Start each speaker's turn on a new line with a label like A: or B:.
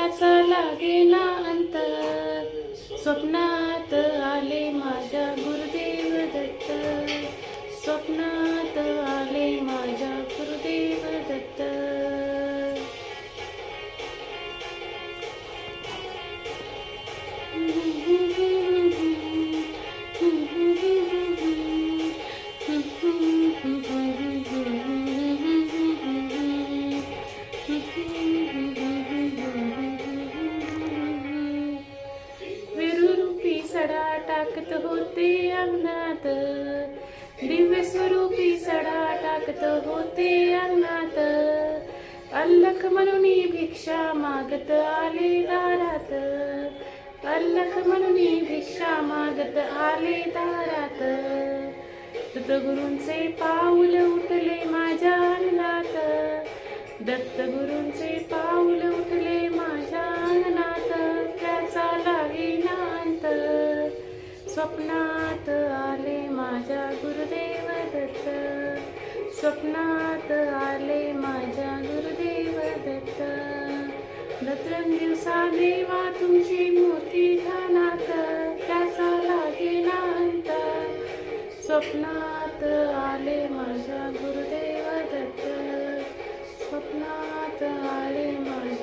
A: त्याचा लागेना अंत. स्वप्नात आले माझ्या गुरुदेव दत्त. स्वप्नात आले माझ्या गुरुदेव दत्त. विरूपी सडा टाकत होते अंगणात. दिव्य स्वरूपी सडा टाकत होते अंगणात. अल्लख म्हणून भिक्षा मागत आले दारात. अल्लख म्हणून भिक्षा मागत आले दारात. दत्तगुरूंचे पाऊल उठले माझ्या अंगणात. दत्तगुरूंचे पाऊल उठले माझ्या अंगणात. त्याचा लागेना अंत. स्वप्नात आले माझ्या गुरुदेव दत्त. स्वप्नात आले माझ्या गुरुदेव दत्त. दिवसा देवा तुमची मूर्ती ध्यानात. त्याचा लागेना अंत. स्वप्नात आले माझ्या गुरुदेव दत्त. स्वप्नात आले माझ्या